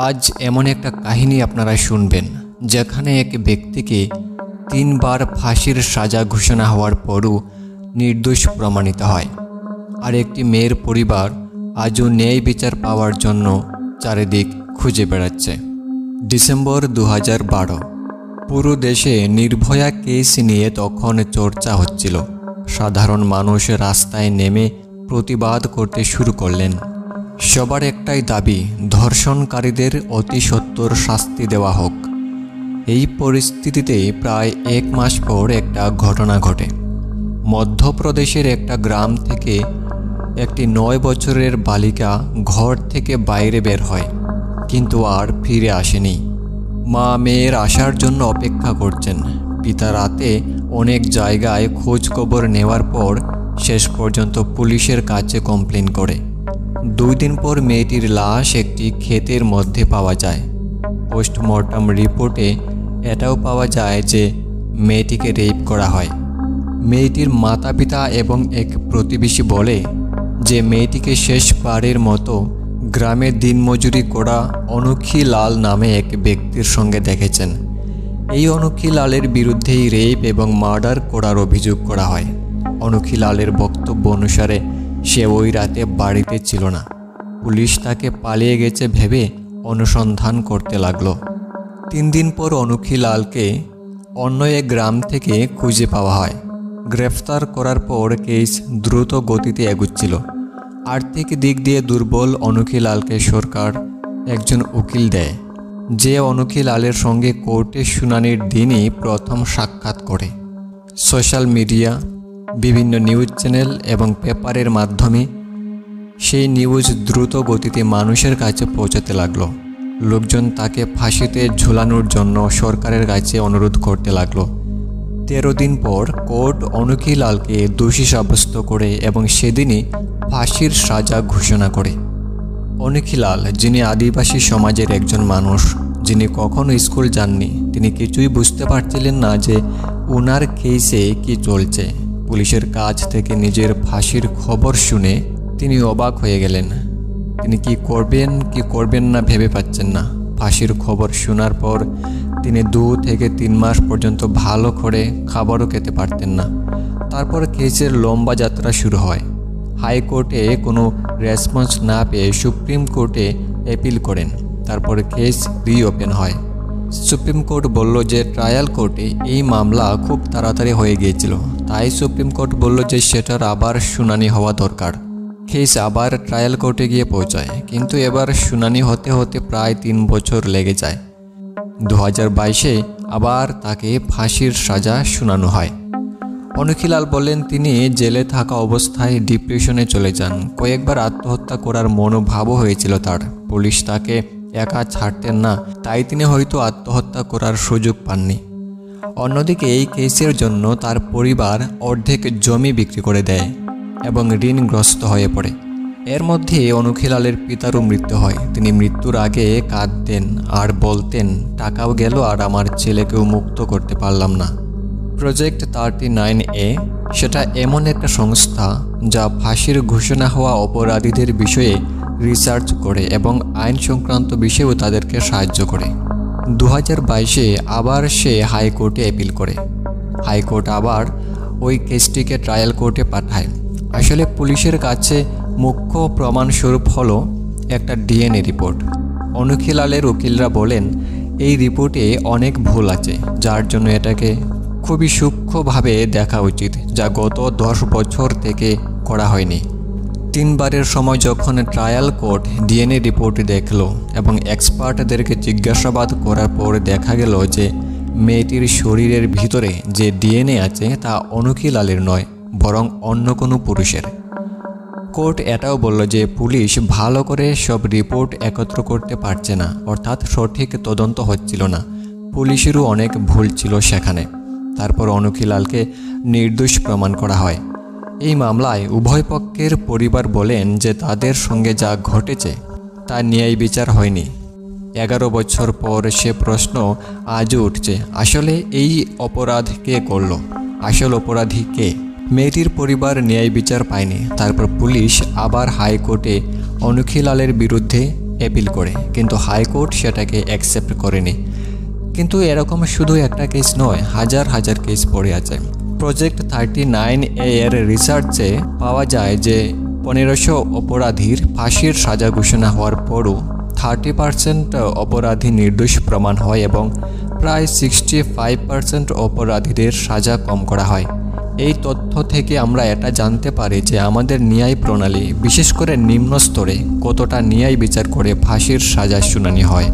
আজ এমন একটা কাহিনী আপনারা শুনবেন যেখানে এক ব্যক্তিকে 3 বার ফাঁসির সাজা ঘোষণা হওয়ার পরও নির্দোষ প্রমাণিত হয়, আর একটি মেয়ের পরিবার আজও ন্যায় বিচার পাওয়ার জন্য চারিদিক খুঁজে বেড়াচ্ছে। ডিসেম্বর 2012। পুরো দেশে নির্ভয়া কেস নিয়ে তখন চর্চা হচ্ছিল। সাধারণ মানুষ রাস্তায় নেমে প্রতিবাদ করতে শুরু করলেন। সবার একটাই দাবি, ধর্ষণকারীদের অতি সত্বর শাস্তি দেওয়া হোক। এই পরিস্থিতিতে প্রায় 1 মাস পর একটা ঘটনা ঘটে। মধ্যপ্রদেশের একটা গ্রাম থেকে একটি 9 বছরের বালিকা ঘর থেকে বাইরে বের হয়, কিন্তু আর ফিরে আসেনি। মা মেয়ের আসার জন্য অপেক্ষা করছেন। পিতা রাতে অনেক জায়গায় খোঁজ খবর নেওয়ার পর শেষ পর্যন্ত পুলিশের কাছে কমপ্লেন করে। 2 দিন পর মেয়েটির লাশ একটি ক্ষেতের মধ্যে পাওয়া যায়। পোস্টমর্টম রিপোর্টে এটাও পাওয়া যায় যে মেয়েটিকে রেপ করা হয়। মেয়েটির মাতা পিতা এবং এক প্রতিবেশী বলে যে মেয়েটিকে শেষবারের মতো গ্রামের দিনমজুরি করা অনুক্ষী লাল নামে এক ব্যক্তির সঙ্গে দেখেছেন। এই অনুক্ষী লালের বিরুদ্ধেই রেপ এবং মার্ডার করার অভিযোগ করা হয়। অনুক্ষী লালের বক্তব্য অনুসারে সে ওই রাতে বাড়িতে ছিল না। পুলিশ তাকে পালিয়ে গেছে ভেবে অনুসন্ধান করতে লাগলো। 3 দিন পর অনুক্ষী লালকে অন্য এক গ্রাম থেকে খুঁজে পাওয়া হয়। গ্রেফতার করার পর কেস দ্রুত গতিতে এগুচ্ছিল। আর্থিক দিক দিয়ে দুর্বল অনুক্ষী লালকে সরকার একজন উকিল দেয়, যে অনুক্ষী লালের সঙ্গে কোর্টে শুনানির দিনই প্রথম সাক্ষাৎ করে। সোশ্যাল মিডিয়া, বিভিন্ন নিউজ চ্যানেল এবং পেপারের মাধ্যমে সেই নিউজ দ্রুত গতিতে মানুষের কাছে পৌঁছাতে লাগলো। লোকজন তাকে ফাঁসিতে ঝুলানোর জন্য সরকারের কাছে অনুরোধ করতে লাগলো। 13 দিন পর কোর্ট অনুক্ষী লালকে দোষী সাব্যস্ত করে এবং সেদিনই ফাঁসির সাজা ঘোষণা করে। অনুক্ষী লাল, যিনি আদিবাসী সমাজের একজন মানুষ, যিনি কখনো স্কুল যাননি, তিনি কিছুই বুঝতে পারছিলেন না যে ওনার কেসে কি চলছে। পুলিশের কাছ থেকে নিজের ফাঁসির খবর শুনে তিনি অবাক হয়ে গেলেন। তিনি কি করবেন না ভেবে পাচ্ছেন না। ফাঁসির খবর শোনার পর তিনি 2 থেকে 3 মাস পর্যন্ত ভালো করে খাবারও খেতে পারতেন না। তারপর কেসের লম্বা যাত্রা শুরু হয়। হাইকোর্টে কোনো রেসপন্স না পেয়ে সুপ্রিম কোর্টে অ্যাপিল করেন। তারপর কেস রিওপেন হয়। সুপ্রিম কোর্ট বলল যে ট্রায়াল কোর্টে এই মামলা খুব তাড়াতাড়ি হয়ে গিয়েছিল, তাই সুপ্রিম কোর্ট বলল যে সেটার আবার শুনানি হওয়া দরকার। কেস আবার ট্রায়াল কোর্টে গিয়ে পৌঁছায়, কিন্তু এবার শুনানি হতে হতে প্রায় 3 বছর লেগে যায়। 2022-এ আবার তাকে ফাঁসির সাজা শোনানো হয়। অনুক্ষী লাল বলেন তিনি জেলে থাকা অবস্থায় ডিপ্রেশনে চলে যান। কয়েকবার আত্মহত্যা করার মনোভাবও হয়েছিল তার। পুলিশ তাকে একা ছাড়তেন না, তাই তিনি হয়তো আত্মহত্যা করার সুযোগ পাননি। অন্যদিকে এই কেসের জন্য তার পরিবার অর্ধেক জমি বিক্রি করে দেয় এবং ঋণগ্রস্ত হয়ে পড়ে। এর মধ্যে অনুক্ষী লালের পিতারও মৃত্যু হয়। তিনি মৃত্যুর আগে কাঁদতেন আর বলতেন, টাকাও গেল আর আমার ছেলেকেও মুক্ত করতে পারলাম না। প্রজেক্ট 39A সেটা এমন একটা সংস্থা যা ফাঁসির ঘোষণা হওয়া অপরাধীদের বিষয়ে রিসার্চ করে এবং আইন সংক্রান্ত বিষয়েও তাদেরকে সাহায্য করে। 2022-এ আবার সে হাইকোর্টে অ্যাপিল করে। হাইকোর্ট আবার ওই কেসটিকে ট্রায়াল কোর্টে পাঠায়। আসলে পুলিশের কাছে মুখ্য প্রমাণস্বরূপ হলো একটা ডিএনএ রিপোর্ট। অনুক্ষী লালের উকিলরা বলেন এই রিপোর্টে অনেক ভুল আছে, যার জন্য এটাকে খুবই সূক্ষ্মভাবে দেখা উচিত, যা গত 10 বছর থেকে করা হয়নি। 3 বারের সময় যখন ট্রায়াল কোর্ট ডিএনএ রিপোর্ট দেখলো এবং এক্সপার্টদেরকে জিজ্ঞাসাবাদ করার পর দেখা গেল যে মেয়েটির শরীরের ভিতরে যে ডিএনএ আছে তা অনুক্ষী লালের নয়, বরং অন্য কোনো পুরুষের। কোর্ট এটাও বলল যে পুলিশ ভালো করে সব রিপোর্ট একত্র করতে পারছে না, অর্থাৎ সঠিক তদন্ত হচ্ছিল না। পুলিশেরও অনেক ভুল ছিল সেখানে। তারপর অনুক্ষী লালকে নির্দোষ প্রমাণ করা হয়। এই মামলায় উভয় পক্ষের পরিবার বলেন যে তাদের সঙ্গে যা ঘটেছে তা ন্যায় বিচার হয়নি। 11 বছর পর সে প্রশ্ন আজও উঠছে, আসলে এই অপরাধ কে করল? আসল অপরাধী কে? মেয়েটির পরিবার ন্যায় বিচার পায়নি। তারপর পুলিশ আবার হাইকোর্টে অনুক্ষী লালের বিরুদ্ধে অ্যাপিল করে, কিন্তু হাইকোর্ট সেটাকে অ্যাকসেপ্ট করেনি। কিন্তু এরকম শুধু একটা কেস নয়, হাজার হাজার কেস পড়ে আছে। প্রজেক্ট 39A এর রিসার্চে পাওয়া যায় যে 1500 অপরাধীর ফাঁসির সাজা ঘোষণা হওয়ার পরও 30% অপরাধী নির্দোষ প্রমাণ হয় এবং প্রায় 65% অপরাধীদের সাজা কম করা হয়। এই তথ্য থেকে আমরা এটা জানতে পারি যে আমাদের ন্যায় প্রণালী, বিশেষ করে নিম্ন স্তরে, কতটা ন্যায় বিচার করে ফাঁসির সাজা শুনানি হয়।